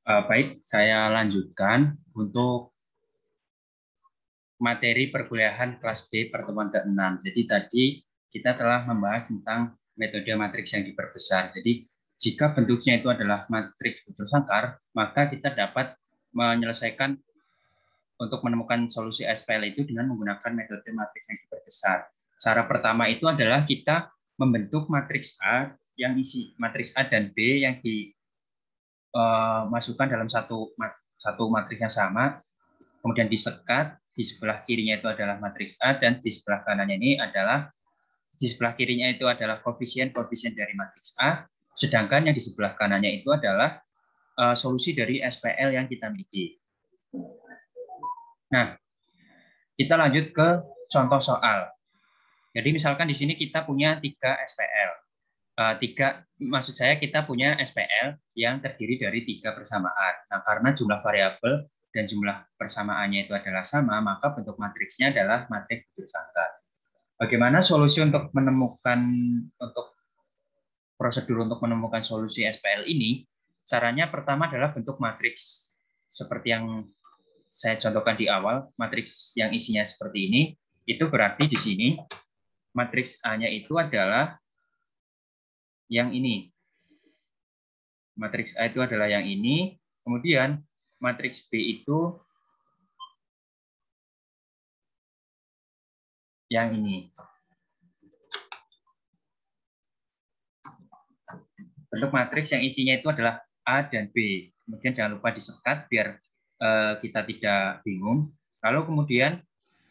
Baik, saya lanjutkan untuk materi perkuliahan kelas B pertemuan ke-6. Jadi tadi kita telah membahas tentang metode matriks yang diperbesar. Jadi jika bentuknya itu adalah matriks bersangkar, maka kita dapat menyelesaikan untuk menemukan solusi SPL itu dengan menggunakan metode matriks yang diperbesar. Cara pertama itu adalah kita membentuk matriks A yang isi matriks A dan B yang dimasukkan dalam satu matriks yang sama, kemudian disekat. Di sebelah kirinya itu adalah matriks A dan di sebelah kanannya ini adalah di sebelah kirinya itu adalah koefisien dari matriks A, sedangkan yang di sebelah kanannya itu adalah solusi dari SPL yang kita miliki. Nah, kita lanjut ke contoh soal. Jadi misalkan di sini kita punya 3 SPL. Maksud saya kita punya SPL yang terdiri dari 3 persamaan. Nah, karena jumlah variabel dan jumlah persamaannya itu adalah sama, maka bentuk matriksnya adalah matriks bersangkar. Bagaimana solusi untuk prosedur untuk menemukan solusi SPL ini? Caranya pertama adalah bentuk matriks seperti yang saya contohkan di awal, matriks yang isinya seperti ini. Itu berarti di sini matriks A-nya itu adalah yang ini. Matriks A itu adalah yang ini. Kemudian matriks B itu yang ini. Bentuk matriks yang isinya itu adalah A dan B. Kemudian jangan lupa disekat biar kita tidak bingung. Lalu kemudian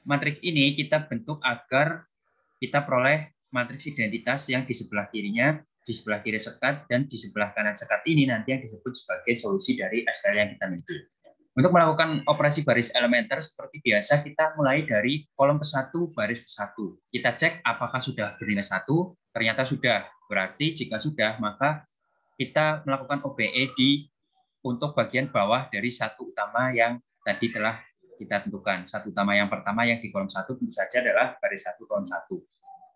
matriks ini kita bentuk agar kita peroleh matriks identitas yang di sebelah kirinya, di sebelah kiri sekat, dan di sebelah kanan sekat ini nanti yang disebut sebagai solusi dari SPL yang kita miliki. Untuk melakukan operasi baris elementer seperti biasa, kita mulai dari kolom ke-1, baris ke-1. Kita cek apakah sudah bernilai 1, ternyata sudah. Berarti jika sudah, maka kita melakukan OBE untuk bagian bawah dari satu utama yang tadi telah kita tentukan. Satu utama yang pertama yang di kolom 1 tentu saja adalah baris 1 kolom 1.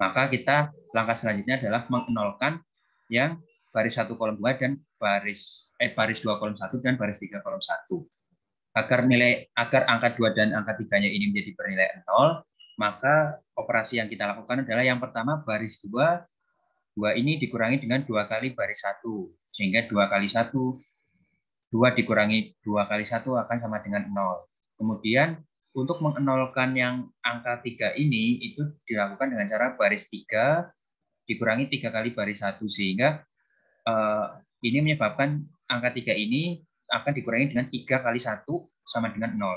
Maka kita langkah selanjutnya adalah mengenolkan yang baris 1 kolom 2 dan baris 2 kolom 1 dan baris 3 kolom 1. Agar angka 2 dan angka 3-nya ini menjadi bernilai 0, maka operasi yang kita lakukan adalah yang pertama baris 2 ini dikurangi dengan 2 kali baris 1, sehingga 2 kali 1, 2 dikurangi 2 kali 1 akan sama dengan 0. Kemudian untuk mengenolkan yang angka 3 ini, itu dilakukan dengan cara baris 3 dikurangi 3 kali baris 1, sehingga ini menyebabkan angka 3 ini akan dikurangi dengan 3 kali 1 sama dengan 0.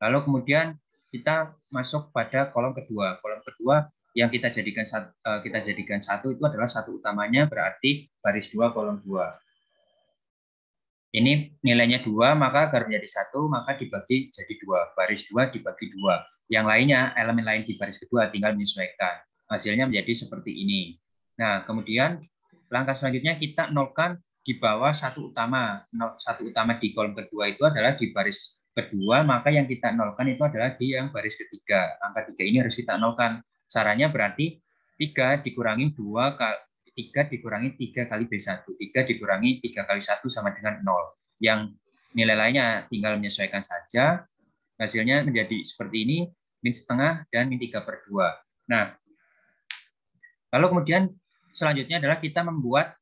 Lalu kemudian kita masuk pada kolom kedua. Kolom kedua yang kita jadikan satu itu adalah satu utamanya, berarti baris 2 kolom 2. Ini nilainya 2, maka agar menjadi 1, maka dibagi jadi 2. Baris 2 dibagi 2. Yang lainnya, elemen lain di baris kedua tinggal menyesuaikan. Hasilnya menjadi seperti ini. Nah, kemudian langkah selanjutnya kita nolkan di bawah satu utama. Satu utama di kolom kedua itu adalah di baris kedua, maka yang kita nolkan itu adalah di yang baris ketiga. Angka 3 ini harus kita nolkan. Caranya berarti 3 dikurangi 2 kali 3 dikurangi 3 kali B1. 3 dikurangi 3 kali 1 sama dengan 0. Yang nilai lainnya tinggal menyesuaikan saja. Hasilnya menjadi seperti ini, min setengah dan min 3/2. Nah, lalu kemudian selanjutnya adalah kita membuat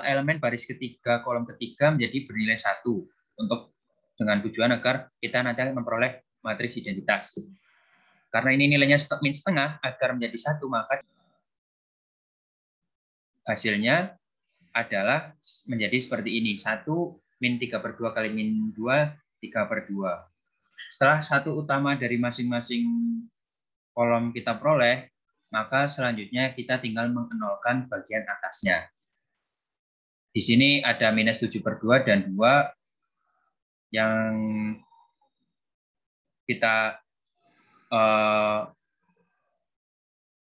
elemen baris ketiga, kolom ketiga menjadi bernilai 1 untuk dengan tujuan agar kita nanti memperoleh matriks identitas. Karena ini nilainya min setengah, agar menjadi 1, maka hasilnya adalah menjadi seperti ini. 1 min 3/2 kali min 2, 3/2. Setelah satu utama dari masing-masing kolom kita peroleh, maka selanjutnya kita tinggal mengenolkan bagian atasnya. Di sini ada minus 7/2 dan 2 yang kita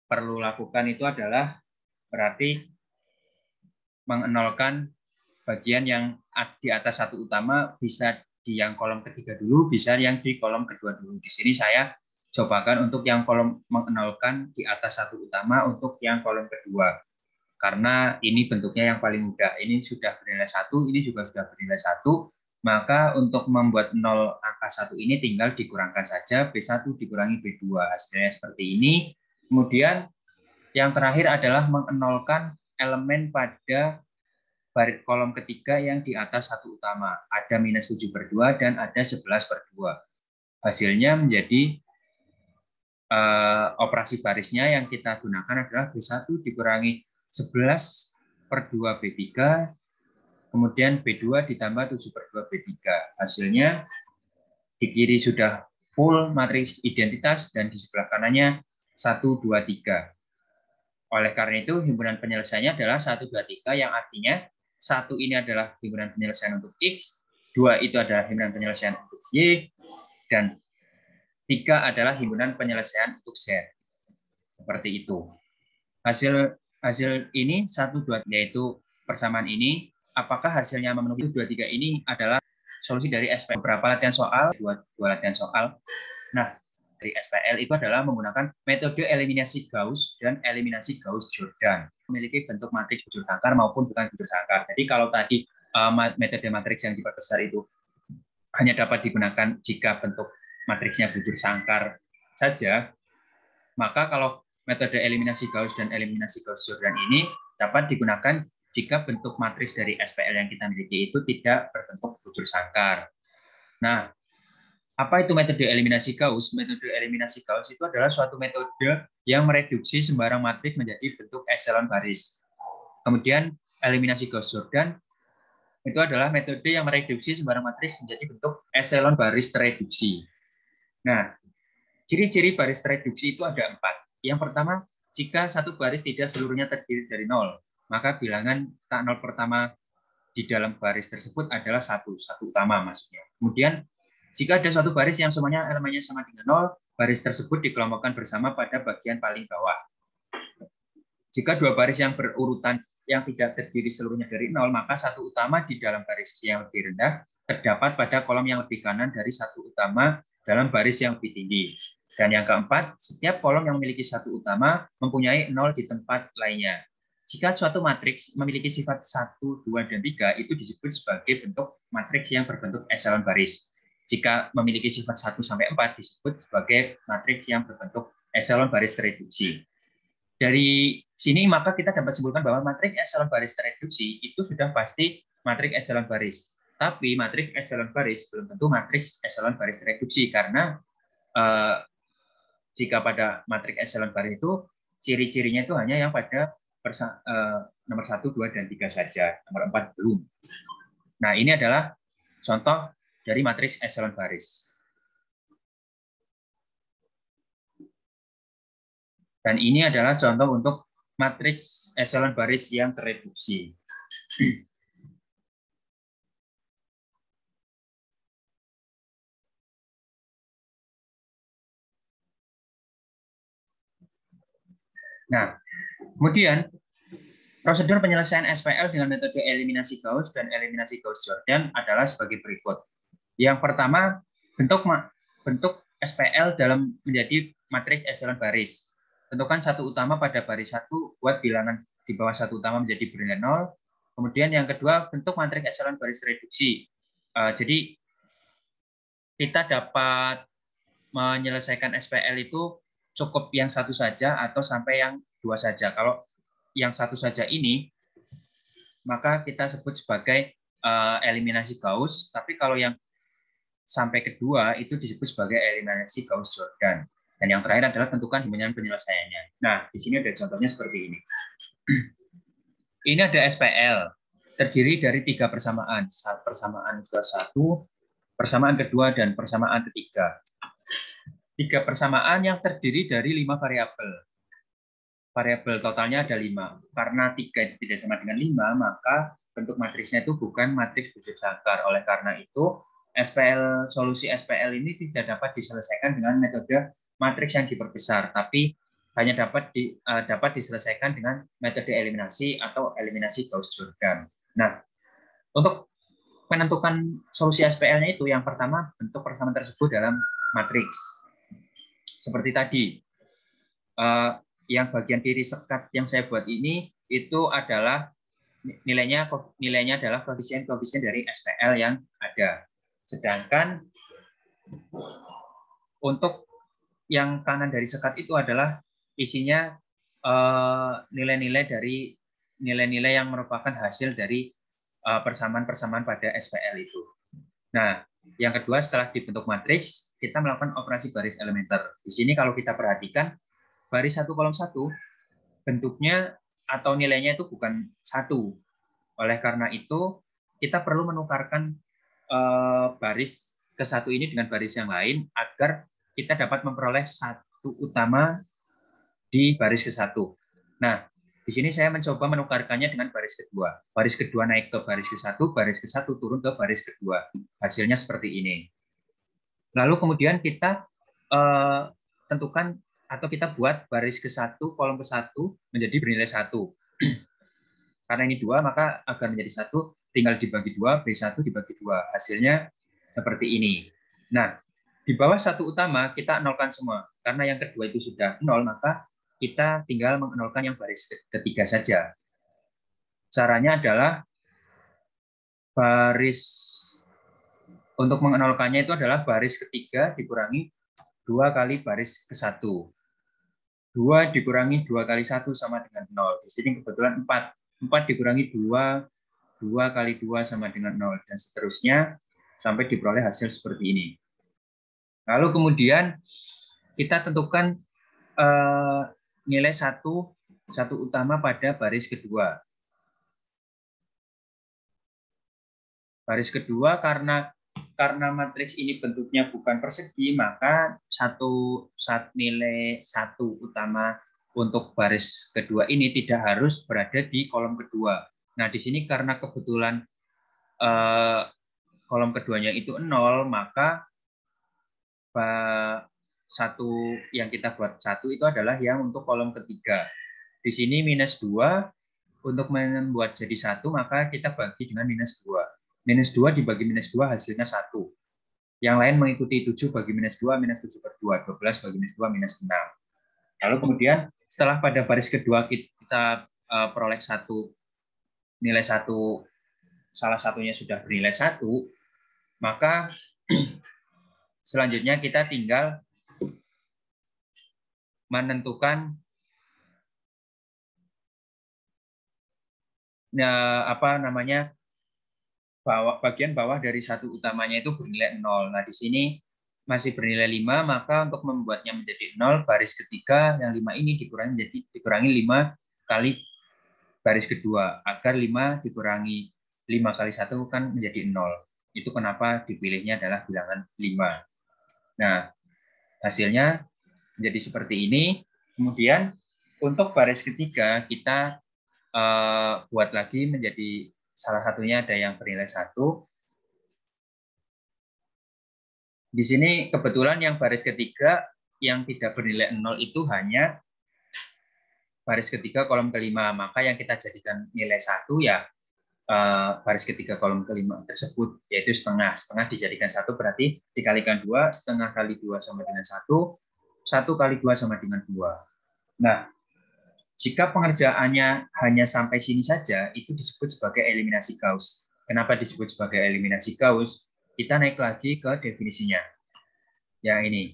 perlu lakukan itu adalah berarti mengenolkan bagian yang di atas satu utama, bisa di yang kolom ketiga dulu, bisa yang di kolom kedua dulu. Di sini saya cobakan untuk yang kolom mengenolkan di atas satu utama untuk yang kolom kedua. Karena ini bentuknya yang paling mudah. Ini sudah bernilai 1, ini juga sudah bernilai 1. maka untuk membuat 0 angka 1 ini tinggal dikurangkan saja, B1 dikurangi B2, hasilnya seperti ini. Kemudian yang terakhir adalah mengenolkan elemen pada baris kolom ketiga yang di atas satu utama. Ada minus 7/2 dan ada 11/2. Hasilnya menjadi operasi barisnya yang kita gunakan adalah B1 dikurangi 11/2 B3, kemudian B2 ditambah 7/2 B3. Hasilnya di kiri sudah full matriks identitas dan di sebelah kanannya 1, 2, 3. Oleh karena itu himpunan penyelesaiannya adalah 1, 2, 3 yang artinya 1 ini adalah himpunan penyelesaian untuk X, 2 itu adalah himpunan penyelesaian untuk Y, dan 3 adalah himpunan penyelesaian untuk Z. Seperti itu. Hasil ini 1, 2, yaitu persamaan ini, apakah hasilnya memenuhi 2, 3 ini adalah solusi dari SPL. Beberapa latihan soal, dua latihan soal. Nah, dari SPL itu adalah menggunakan metode eliminasi Gauss dan eliminasi Gauss-Jordan. Memiliki bentuk matriks bujur sangkar maupun bukan bujur sangkar. Jadi kalau tadi metode matriks yang diperbesar itu hanya dapat digunakan jika bentuk matriksnya bujur sangkar saja, maka kalau metode eliminasi Gauss dan eliminasi Gauss-Jordan ini dapat digunakan jika bentuk matriks dari SPL yang kita miliki itu tidak berbentuk bujur sangkar. Nah, apa itu metode eliminasi Gauss? Metode eliminasi Gauss itu adalah suatu metode yang mereduksi sembarang matriks menjadi bentuk eselon baris. Kemudian eliminasi Gauss-Jordan itu adalah metode yang mereduksi sembarang matriks menjadi bentuk eselon baris tereduksi. Nah, ciri-ciri baris tereduksi itu ada 4. Yang pertama, jika satu baris tidak seluruhnya terdiri dari 0, maka bilangan tak 0 pertama di dalam baris tersebut adalah 1 utama maksudnya. Kemudian, jika ada suatu baris yang semuanya elemennya sama dengan 0, baris tersebut dikelompokkan bersama pada bagian paling bawah. Jika dua baris yang berurutan yang tidak terdiri seluruhnya dari 0, maka satu utama di dalam baris yang lebih rendah terdapat pada kolom yang lebih kanan dari satu utama dalam baris yang lebih tinggi. Dan yang keempat, setiap kolom yang memiliki satu utama mempunyai 0 di tempat lainnya. Jika suatu matriks memiliki sifat 1, 2, dan 3, itu disebut sebagai bentuk matriks yang berbentuk eselon baris. Jika memiliki sifat 1-4, disebut sebagai matriks yang berbentuk eselon baris tereduksi. Dari sini maka kita dapat simpulkan bahwa matriks eselon baris tereduksi itu sudah pasti matriks eselon baris. Tapi matriks eselon baris belum tentu matriks eselon baris tereduksi, karena jika pada matriks eselon baris itu ciri-cirinya itu hanya yang pada nomor 1, 2, dan 3 saja. Nomor 4 belum. Nah, ini adalah contoh dari matriks eselon baris. Dan ini adalah contoh untuk matriks eselon baris yang tereduksi. Nah, kemudian prosedur penyelesaian SPL dengan metode eliminasi Gauss dan eliminasi Gauss-Jordan adalah sebagai berikut. Yang pertama, bentuk SPL dalam menjadi matriks eselon baris. Tentukan satu utama pada baris 1, buat bilangan di bawah satu utama menjadi bernilai 0. Kemudian yang kedua, bentuk matriks eselon baris reduksi. Jadi kita dapat menyelesaikan SPL itu cukup yang satu saja atau sampai yang 2 saja. Kalau yang satu saja ini, maka kita sebut sebagai eliminasi Gauss. Tapi kalau yang sampai kedua itu disebut sebagai eliminasi Gauss-Jordan. Dan yang terakhir adalah tentukan himpunan penyelesaiannya. Nah, di sini ada contohnya seperti ini. Ini ada SPL, terdiri dari 3 persamaan. Persamaan ke-1, persamaan kedua, dan persamaan ketiga. 3 persamaan yang terdiri dari 5 variabel. Variabel totalnya ada 5. Karena 3 itu tidak sama dengan 5, maka bentuk matriksnya itu bukan matriks bujur sangkar. Oleh karena itu, solusi SPL ini tidak dapat diselesaikan dengan metode matriks yang diperbesar, tapi hanya dapat diselesaikan dengan metode eliminasi atau eliminasi Gauss-Jordan. Nah, untuk menentukan solusi SPL-nya itu, yang pertama, bentuk persamaan tersebut dalam matriks. Seperti tadi, yang bagian kiri sekat yang saya buat ini, itu adalah nilainya adalah koefisien-koefisien dari SPL yang ada. Sedangkan untuk yang kanan dari sekat itu adalah isinya nilai-nilai dari nilai-nilai yang merupakan hasil dari persamaan-persamaan pada SPL itu. Nah, yang kedua setelah dibentuk matriks, kita melakukan operasi baris elementer. Di sini kalau kita perhatikan, baris 1 kolom 1 bentuknya atau nilainya itu bukan 1. Oleh karena itu, kita perlu menukarkan baris ke 1 ini dengan baris yang lain agar kita dapat memperoleh 1 utama di baris ke-1. Nah, di sini saya mencoba menukarkannya dengan baris kedua. Baris kedua naik ke baris ke-1, baris ke-1 turun ke baris kedua. Hasilnya seperti ini. Lalu kemudian kita tentukan atau kita buat baris ke-1, kolom ke-1 menjadi bernilai 1. Karena ini 2, maka agar menjadi 1, tinggal dibagi 2, B1 dibagi 2. Hasilnya seperti ini. Nah, di bawah 1 utama kita nolkan semua. Karena yang kedua itu sudah 0, maka kita tinggal menolkan yang baris ketiga saja. Caranya adalah untuk menolkannya itu adalah baris ketiga dikurangi 2 kali baris ke-1. 2 dikurangi 2 kali 1 sama dengan 0. Di sini kebetulan 4. 4 dikurangi 2, 2 kali 2 sama dengan 0. Dan seterusnya sampai diperoleh hasil seperti ini. Lalu kemudian kita tentukan nilai 1 utama pada baris kedua. Baris kedua karena matriks ini bentuknya bukan persegi, maka nilai 1 utama untuk baris kedua ini tidak harus berada di kolom kedua. Nah, di sini karena kebetulan kolom keduanya itu 0, maka satu yang kita buat 1 itu adalah yang untuk kolom ketiga. Di sini minus 2, untuk membuat jadi 1, maka kita bagi dengan minus 2. Minus 2 dibagi minus 2 hasilnya 1. Yang lain mengikuti 7 bagi minus 2, minus 7 per 2. 12 bagi minus 2, minus 6. Lalu kemudian setelah pada baris kedua kita peroleh nilai 1, salah satunya sudah bernilai 1, maka selanjutnya kita tinggal menentukan bagian bawah dari 1 utamanya itu bernilai 0. Nah, di sini masih bernilai 5, maka untuk membuatnya menjadi 0, baris ketiga yang 5 ini dikurangi 5 kali baris kedua, agar 5 dikurangi 5 kali 1 kan menjadi 0. Itu kenapa dipilihnya adalah bilangan 5. Nah, hasilnya menjadi seperti ini. Kemudian untuk baris ketiga kita buat lagi menjadi salah satunya ada yang bernilai 1. Di sini kebetulan yang baris ketiga yang tidak bernilai 0 itu hanya baris ketiga kolom kelima. Maka yang kita jadikan nilai 1 ya baris ketiga kolom kelima tersebut, yaitu setengah. Setengah dijadikan 1 berarti dikalikan 2, setengah kali 2 sama dengan 1, 1 kali 2 sama dengan 2. Nah, jika pengerjaannya hanya sampai sini saja, itu disebut sebagai eliminasi Gauss. Kenapa disebut sebagai eliminasi Gauss? Kita naik lagi ke definisinya. Yang ini.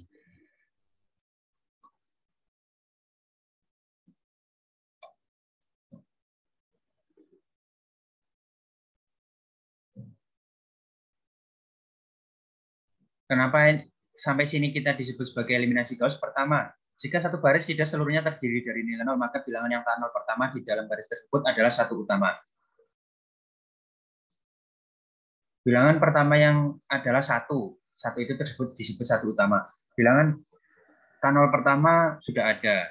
Kenapa sampai sini kita disebut sebagai eliminasi Gauss? Pertama, jika satu baris tidak seluruhnya terdiri dari nilai 0, maka bilangan yang tak 0 pertama di dalam baris tersebut adalah 1 utama. Bilangan pertama yang adalah 1 itu disebut 1 utama. Bilangan K0 pertama sudah ada.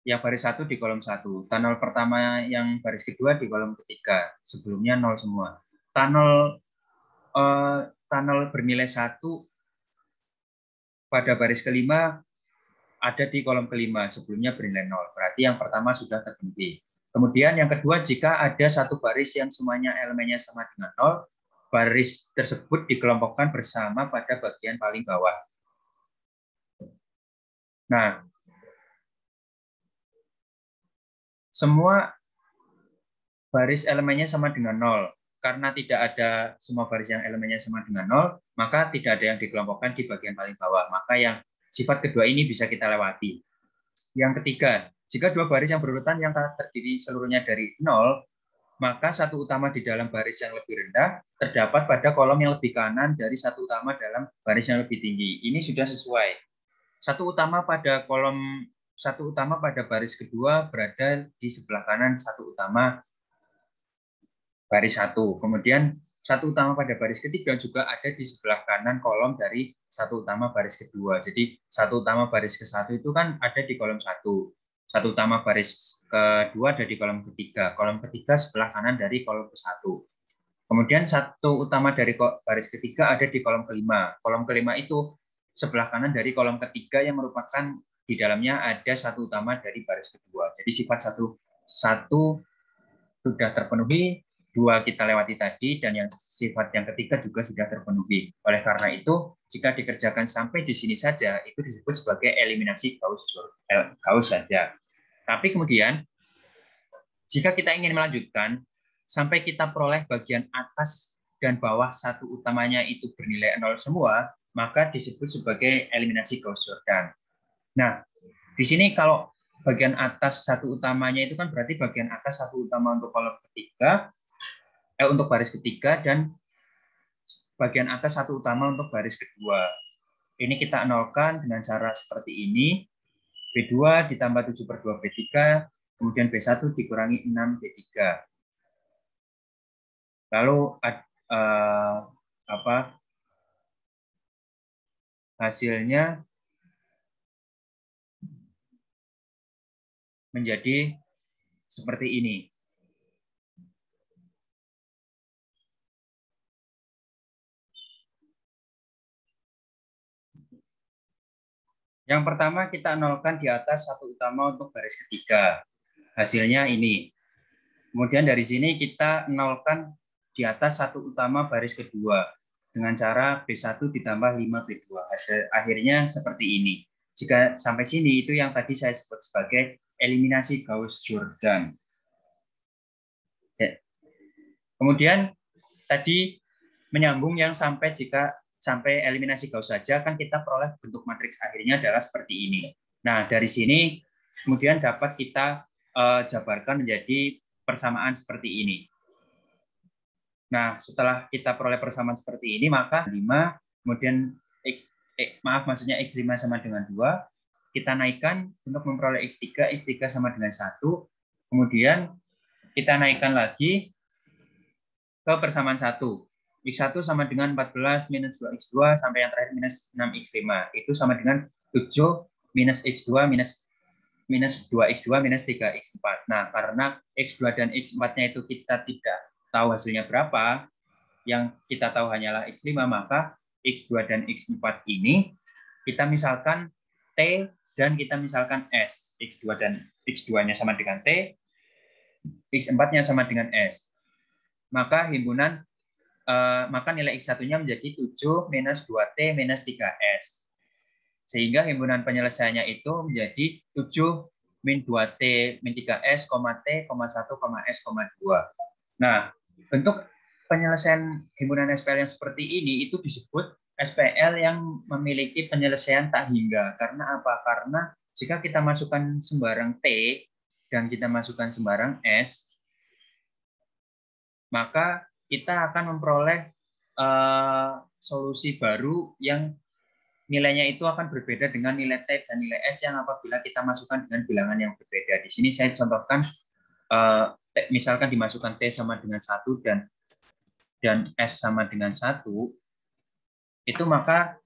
Yang baris 1 di kolom 1. K0 pertama yang baris kedua di kolom ketiga. Sebelumnya 0 semua. K0 bernilai 1 pada baris kelima ada di kolom kelima. Sebelumnya bernilai 0. Berarti yang pertama sudah terhenti. Kemudian yang kedua, jika ada satu baris yang semuanya elemennya sama dengan 0, baris tersebut dikelompokkan bersama pada bagian paling bawah. Nah, semua baris elemennya sama dengan 0. Karena tidak ada semua baris yang elemennya sama dengan 0, maka tidak ada yang dikelompokkan di bagian paling bawah. Maka yang sifat kedua ini bisa kita lewati. Yang ketiga, jika dua baris yang berurutan yang terdiri seluruhnya dari 0, maka satu utama di dalam baris yang lebih rendah terdapat pada kolom yang lebih kanan dari satu utama dalam baris yang lebih tinggi. Ini sudah sesuai. Satu utama pada baris kedua berada di sebelah kanan satu utama baris satu. Kemudian satu utama pada baris ketiga juga ada di sebelah kanan kolom dari satu utama baris kedua. Jadi satu utama baris ke satu itu kan ada di kolom satu. Satu utama baris kedua ada di kolom ketiga. Kolom ketiga sebelah kanan dari kolom ke satu. Kemudian satu utama dari baris ketiga ada di kolom kelima. Kolom kelima itu sebelah kanan dari kolom ketiga yang merupakan di dalamnya ada satu utama dari baris kedua. Jadi sifat satu sudah terpenuhi, dua kita lewati tadi, dan yang sifat yang ketiga juga sudah terpenuhi. Oleh karena itu, jika dikerjakan sampai di sini saja, itu disebut sebagai eliminasi Gauss saja. Tapi kemudian, jika kita ingin melanjutkan, sampai kita peroleh bagian atas dan bawah satu utamanya itu bernilai 0 semua, maka disebut sebagai eliminasi Gauss-Jordan. Nah, di sini kalau bagian atas satu utamanya itu kan berarti bagian atas satu utama untuk kolom ketiga, untuk baris ketiga, dan bagian atas satu utama untuk baris kedua. Ini kita nolkan dengan cara seperti ini. B2 ditambah 7/2 B3, kemudian B1 dikurangi 6 B3. Lalu hasilnya menjadi seperti ini. Yang pertama kita nolkan di atas satu utama untuk baris ketiga. Hasilnya ini. Kemudian dari sini kita nolkan di atas satu utama baris kedua dengan cara B1 ditambah 5B2. Akhirnya seperti ini. Jika sampai sini itu yang tadi saya sebut sebagai eliminasi Gauss-Jordan. Kemudian tadi menyambung yang sampai eliminasi Gauss saja kan kita peroleh bentuk matriks akhirnya adalah seperti ini. Nah, dari sini kemudian dapat kita jabarkan menjadi persamaan seperti ini. Nah, setelah kita peroleh persamaan seperti ini, maka 5, kemudian maksudnya X5 sama dengan 2, kita naikkan untuk memperoleh X3 sama dengan 1, kemudian kita naikkan lagi ke persamaan 1. X1 sama dengan 14 minus 2X2 sampai yang terakhir minus 6X5. Itu sama dengan 7 minus X2 minus 2X2 minus 3X4. Nah, karena X2 dan X4-nya itu kita tidak tahu hasilnya berapa, yang kita tahu hanyalah X5, maka X2 dan X4 ini kita misalkan T dan kita misalkan S. X2 dan X2-nya sama dengan T, X4-nya sama dengan S. Maka nilai X1-nya menjadi 7 minus 2T minus 3S. Sehingga himpunan penyelesaiannya itu menjadi 7 min 2T min 3S, T, 1, S, 2. Nah, bentuk penyelesaian himpunan SPL yang seperti ini itu disebut SPL yang memiliki penyelesaian tak hingga. Karena apa? Karena jika kita masukkan sembarang T dan kita masukkan sembarang S, maka kita akan memperoleh solusi baru yang nilainya itu akan berbeda dengan nilai T dan nilai S yang apabila kita masukkan dengan bilangan yang berbeda. Di sini saya contohkan, misalkan dimasukkan T sama dengan 1 dan S sama dengan 1, itu maka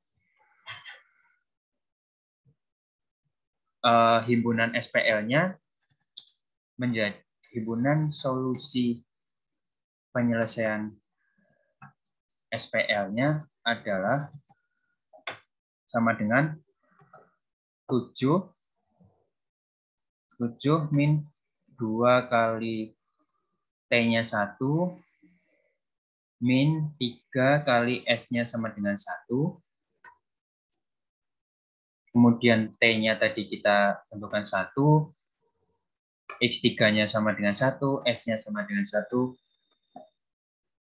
himpunan SPL-nya menjadi himpunan solusi penyelesaian SPL-nya adalah sama dengan 7 min 2 kali T-nya 1 min 3 kali S-nya sama dengan 1. Kemudian T-nya tadi kita tentukan 1 X3-nya sama dengan 1, S-nya sama dengan 1,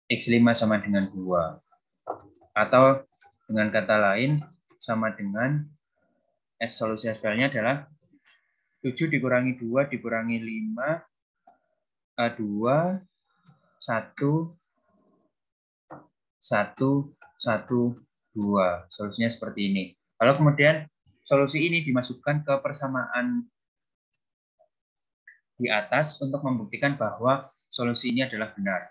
X5 sama dengan 2. Atau dengan kata lain, sama dengan S solusi SPL-nya adalah 7 dikurangi 2 dikurangi 5, 2, 1, 1, 1, 2. Solusinya seperti ini. Lalu kemudian solusi ini dimasukkan ke persamaan di atas untuk membuktikan bahwa solusi ini adalah benar.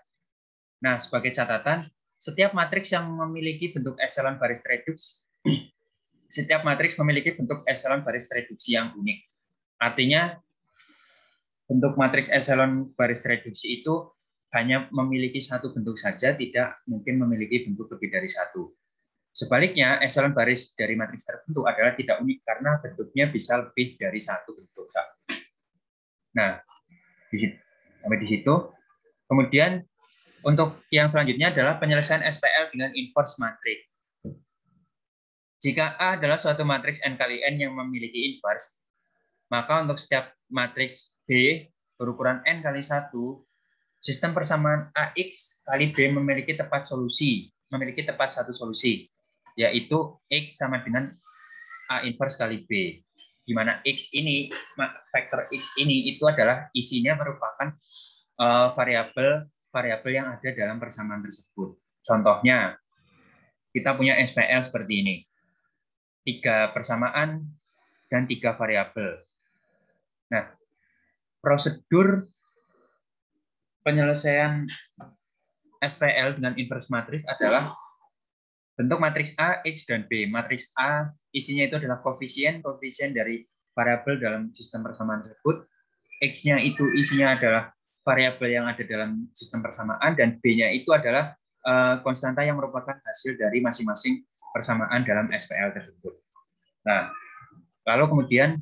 Nah, sebagai catatan, setiap matriks yang memiliki bentuk echelon baris reduksi, setiap matriks memiliki bentuk echelon baris reduksi yang unik. Artinya, bentuk matriks echelon baris reduksi itu hanya memiliki satu bentuk saja, tidak mungkin memiliki bentuk lebih dari satu. Sebaliknya, echelon baris dari matriks tertentu adalah tidak unik karena bentuknya bisa lebih dari satu bentuk. Nah, sampai di situ. Kemudian untuk yang selanjutnya adalah penyelesaian SPL dengan inverse matrix. Jika A adalah suatu matriks n kali n yang memiliki inverse, maka untuk setiap matriks B berukuran n kali 1, sistem persamaan AX kali B memiliki tepat satu solusi, yaitu X sama dengan A inverse kali B. Di mana X ini, vektor X ini itu adalah isinya merupakan variabel yang ada dalam persamaan tersebut. Contohnya, kita punya SPL seperti ini. 3 persamaan dan 3 variabel. Nah, prosedur penyelesaian SPL dengan inverse matrix adalah bentuk matriks A, X, dan B. Matriks A isinya itu adalah koefisien dari variabel dalam sistem persamaan tersebut. X-nya itu isinya adalah variabel yang ada dalam sistem persamaan, dan B-nya itu adalah konstanta yang merupakan hasil dari masing-masing persamaan dalam SPL tersebut. Nah, lalu kemudian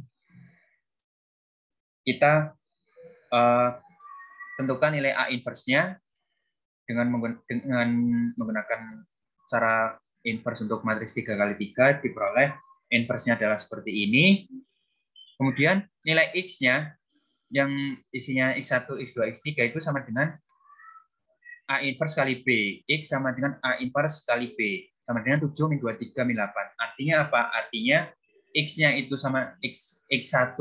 kita tentukan nilai A inverse-nya dengan menggunakan cara inverse untuk matriks 3 kali 3 diperoleh inverse-nya adalah seperti ini. Kemudian nilai X-nya yang isinya X1, X2, X3 itu sama dengan A inverse kali B. X sama dengan A inverse kali B. Sama dengan 7 min 23 min 8. Artinya apa? Artinya X-nya itu sama X1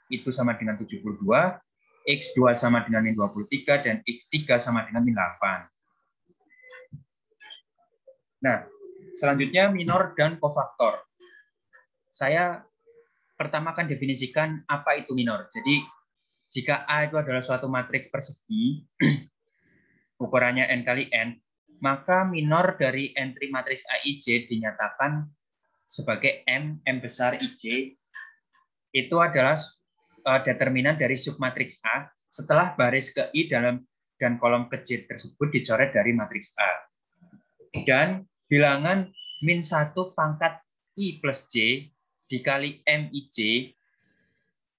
itu sama dengan 72, X2 sama dengan min 23, dan X3 sama dengan min 8. Nah, selanjutnya minor dan kofaktor. Saya pertama akan definisikan apa itu minor. Jadi, jika A itu adalah suatu matriks persegi, ukurannya n kali n, maka minor dari entry matriks AIJ dinyatakan sebagai M besar IJ, itu adalah determinan dari submatriks A setelah baris ke I dan kolom ke J tersebut dicoret dari matriks A. Dan bilangan min 1 pangkat I plus J dikali MIJ,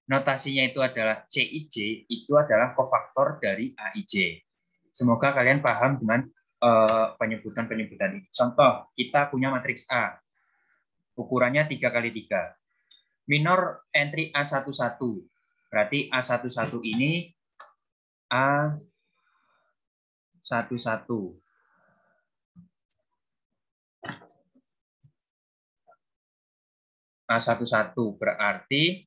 notasinya itu adalah CIJ, itu adalah kofaktor dari AIJ. Semoga kalian paham dengan penyebutan-penyebutan ini. Contoh, kita punya matriks A, ukurannya 3 kali 3. Minor entry A11, berarti A11 ini A11. A11 berarti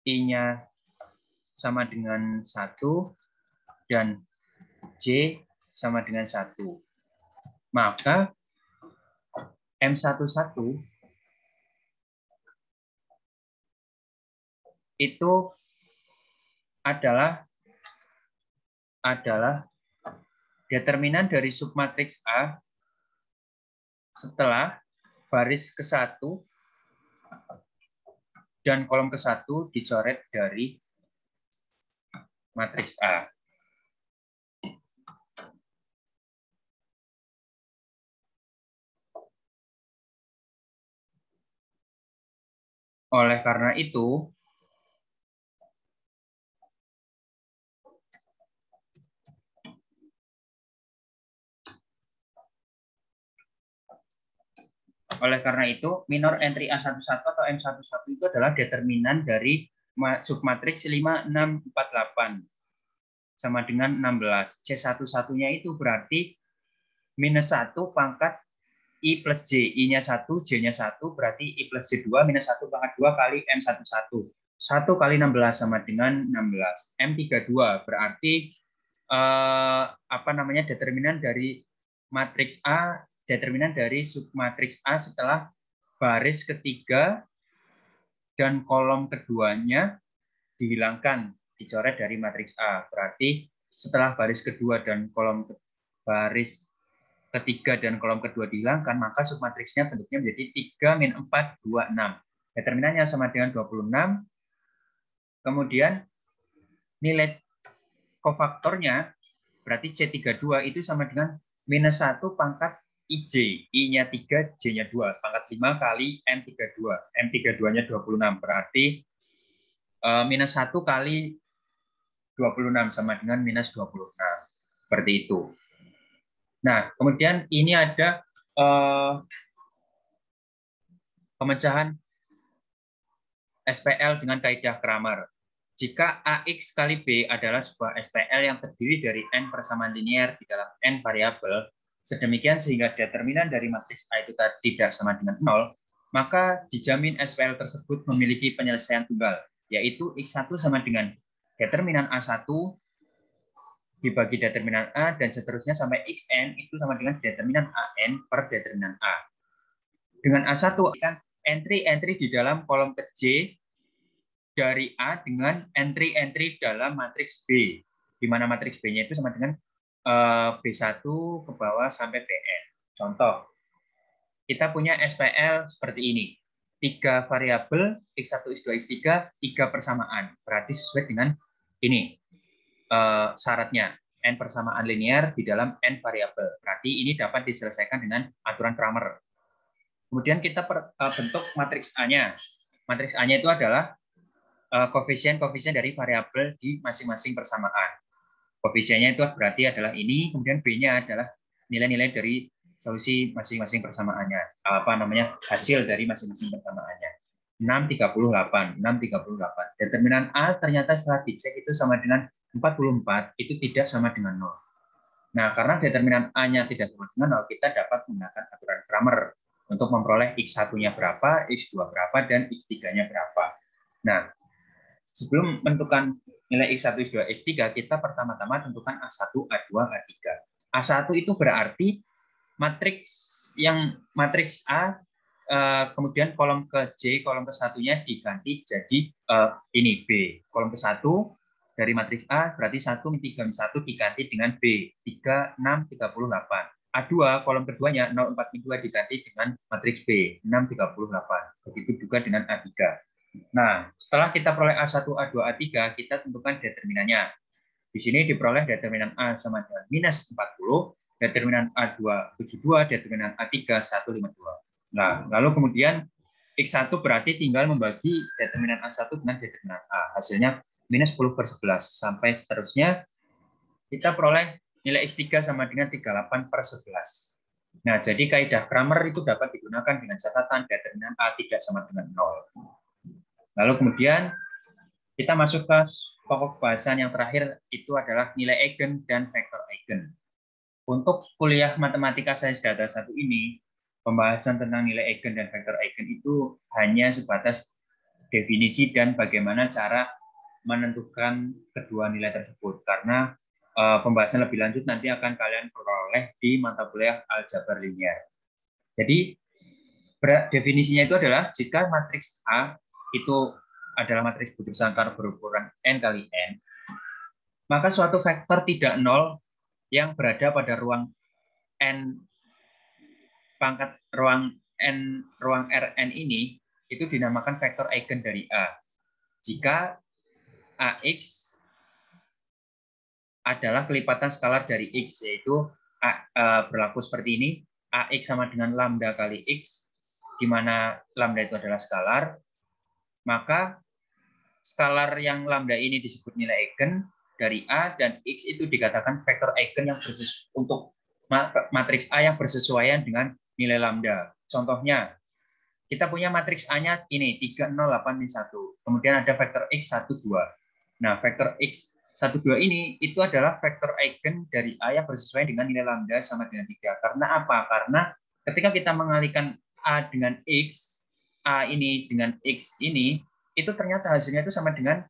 I-nya sama dengan 1 dan J sama dengan 1. Maka M11 itu adalah determinan dari submatriks A setelah baris ke-1 dan kolom ke-1 dicoret dari matriks A. Oleh karena itu, Oleh karena itu, minor entry A11 atau M11 itu adalah determinan dari submatriks 5, 6, 4, 8 sama dengan 16. C11-nya itu berarti minus 1 pangkat I plus J. I-nya 1, J-nya 1, berarti I plus J2 minus 1 pangkat 2 kali M11. 1 kali 16 sama dengan 16. M32 berarti determinan dari matriks A, determinan dari submatriks A setelah baris ketiga dan kolom keduanya dihilangkan, dicoret dari matriks A. Berarti setelah baris kedua dan baris ketiga dan kolom kedua dihilangkan, maka submatriksnya bentuknya menjadi 3 min 4, 2, 6. Determinannya sama dengan 26. Kemudian nilai kofaktornya berarti C32 itu sama dengan minus 1 pangkat IJ. I-nya 3, J-nya 2. Pangkat 5 kali M32. M32-nya 26. Berarti minus 1 kali 26 sama dengan minus 26. Seperti itu. Nah, kemudian ini ada pemecahan SPL dengan kaidah Kramer. Jika AX kali B adalah sebuah SPL yang terdiri dari n persamaan linear di dalam n variabel, sedemikian sehingga determinan dari matriks A itu tidak sama dengan 0, maka dijamin SPL tersebut memiliki penyelesaian tunggal, yaitu X1 sama dengan determinan A1 dibagi determinan A, dan seterusnya sampai Xn itu sama dengan determinan AN per determinan A. Dengan A1 kan entry-entry di dalam kolom ke J dari A dengan entry-entry dalam matriks B, di mana matriks B-nya itu sama dengan B1 ke bawah sampai Bn. Contoh, kita punya SPL seperti ini. 3 variabel, X1, X2, X3, 3 persamaan. Berarti sesuai dengan ini syaratnya. N persamaan linear di dalam N variabel. Berarti ini dapat diselesaikan dengan aturan Kramer. Kemudian kita bentuk matriks A-nya. Matriks A-nya itu adalah koefisien-koefisien dari variabel di masing-masing persamaan. Koefisiennya itu berarti adalah ini, kemudian B-nya adalah nilai-nilai dari solusi masing-masing persamaannya. Hasil dari masing-masing persamaannya. 6, 38, 6, 38. Determinan A ternyata setelah dicek itu sama dengan 44, itu tidak sama dengan 0. Nah, karena determinan A-nya tidak sama dengan 0, kita dapat menggunakan aturan Kramer untuk memperoleh X1-nya berapa, X2 berapa, dan X3-nya berapa. Nah, sebelum menentukan nilai X1, X2, X3, kita pertama-tama tentukan A1, A2, A3. A1 itu berarti matriks A, kemudian kolom ke J, kolom ke satunya diganti jadi ini B. Kolom ke 1 dari matriks A berarti 1 min 3 min 1 diganti dengan B. 3, 6, 38. A2, kolom keduanya 0, 4 min 2 diganti dengan matriks B. 6, 38. Begitu juga dengan A3. Nah, setelah kita peroleh A1, A2, A3, kita tentukan determinannya. Di sini diperoleh determinan A sama dengan minus 40, determinan A2 72, determinan A3 152. Nah, lalu kemudian X1 berarti tinggal membagi determinan A1 dengan determinan A. Hasilnya minus 10 per 11. Sampai seterusnya kita peroleh nilai X3 sama dengan 38 per 11. Nah, jadi kaidah Kramer itu dapat digunakan dengan catatan determinan A tidak sama dengan 0. Lalu kemudian kita masuk ke pokok bahasan yang terakhir, itu adalah nilai eigen dan vektor eigen. Untuk kuliah matematika sains data 1 ini, pembahasan tentang nilai eigen dan vektor eigen itu hanya sebatas definisi dan bagaimana cara menentukan kedua nilai tersebut. Karena pembahasan lebih lanjut nanti akan kalian peroleh di mata kuliah aljabar linear. Jadi definisinya itu adalah jika matriks A itu adalah matriks butir sangkar berukuran n kali n, maka suatu vektor tidak nol yang berada pada ruang n pangkat ruang Rn ini itu dinamakan vektor eigen dari A. Jika AX adalah kelipatan skalar dari X, yaitu berlaku seperti ini, AX sama dengan lambda kali X, di mana lambda itu adalah skalar, maka skalar yang lambda ini disebut nilai eigen dari A, dan X itu dikatakan vektor eigen yang untuk matriks A yang bersesuaian dengan nilai lambda. Contohnya, kita punya matriks A-nya ini 3, 0, 8, min 1. Kemudian ada vektor X 1, 2. Nah, vektor X 1, 2 ini itu adalah vektor eigen dari A yang bersesuaian dengan nilai lambda sama dengan 3. Karena apa? Karena ketika kita mengalihkan A dengan X, A ini dengan X ini, itu ternyata hasilnya itu sama dengan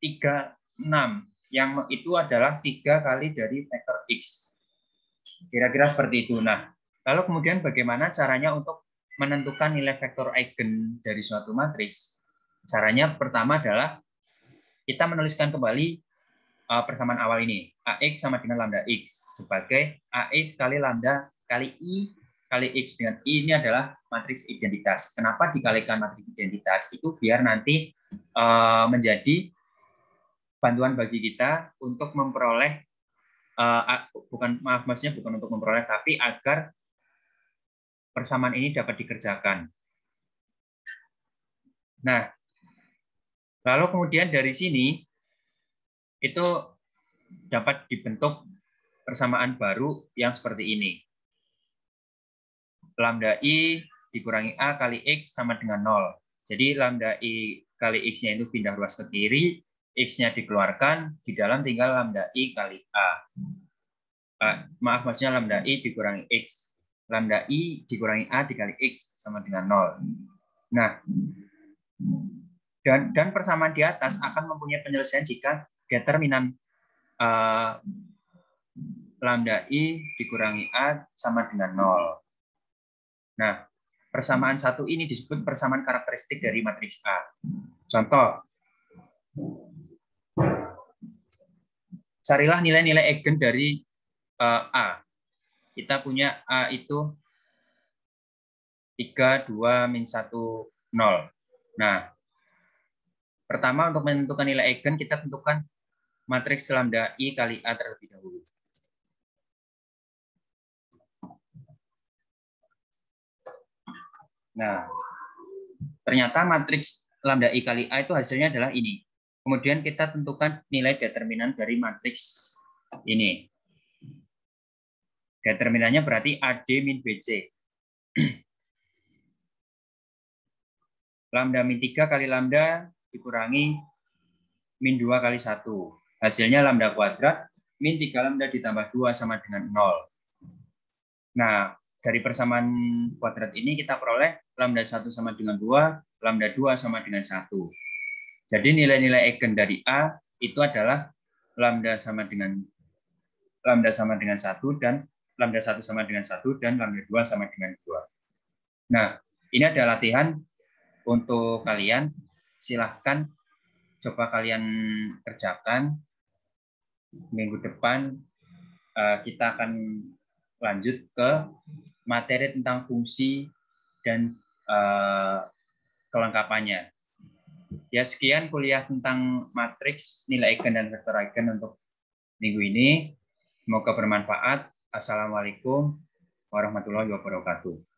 3, 6. Yang itu adalah 3 kali dari vektor X. Kira-kira seperti itu. Nah, lalu kemudian bagaimana caranya untuk menentukan nilai vektor eigen dari suatu matriks? Caranya pertama adalah kita menuliskan kembali persamaan awal ini. AX sama dengan lambda X sebagai AX kali lambda kali I kali X dengan I ini adalah matriks identitas. Kenapa dikalikan matriks identitas? Itu biar nanti menjadi bantuan bagi kita untuk memperoleh maksudnya bukan untuk memperoleh, tapi agar persamaan ini dapat dikerjakan. Nah, lalu kemudian dari sini itu dapat dibentuk persamaan baru yang seperti ini. Lambda I dikurangi A kali X sama dengan 0. Jadi lambda I kali X-nya itu pindah ruas ke kiri, X-nya dikeluarkan, di dalam tinggal lambda I kali A. Maaf, maksudnya lambda I dikurangi X. Lambda I dikurangi A dikali X sama dengan 0. Nah, dan persamaan di atas akan mempunyai penyelesaian jika determinan lambda I dikurangi A sama dengan 0. Nah, persamaan satu ini disebut persamaan karakteristik dari matriks A. Contoh, carilah nilai-nilai eigen dari A. Kita punya A itu 3, 2, min 1, 0. Nah, pertama untuk menentukan nilai eigen, kita tentukan matriks lambda I kali A terlebih dahulu. Nah, ternyata matriks lambda I kali A itu hasilnya adalah ini. Kemudian kita tentukan nilai determinan dari matriks ini. Determinannya berarti AD min BC. Lambda min 3 kali lambda dikurangi min 2 kali 1. Hasilnya lambda kuadrat min 3 lambda ditambah 2 sama dengan 0. Nah, dari persamaan kuadrat ini kita peroleh lambda 1 sama dengan 2, lambda 2 sama dengan 1. Jadi nilai-nilai eigen dari A itu adalah lambda sama dengan 1 dan lambda 1 sama dengan 1 dan lambda 2 sama dengan 2. Nah, ini ada latihan untuk kalian. Silahkan coba kalian kerjakan. Minggu depan kita akan lanjut ke materi tentang fungsi dan kelengkapannya. Ya, sekian kuliah tentang matriks, nilai eigen dan vektor eigen untuk minggu ini. Semoga bermanfaat. Assalamualaikum warahmatullahi wabarakatuh.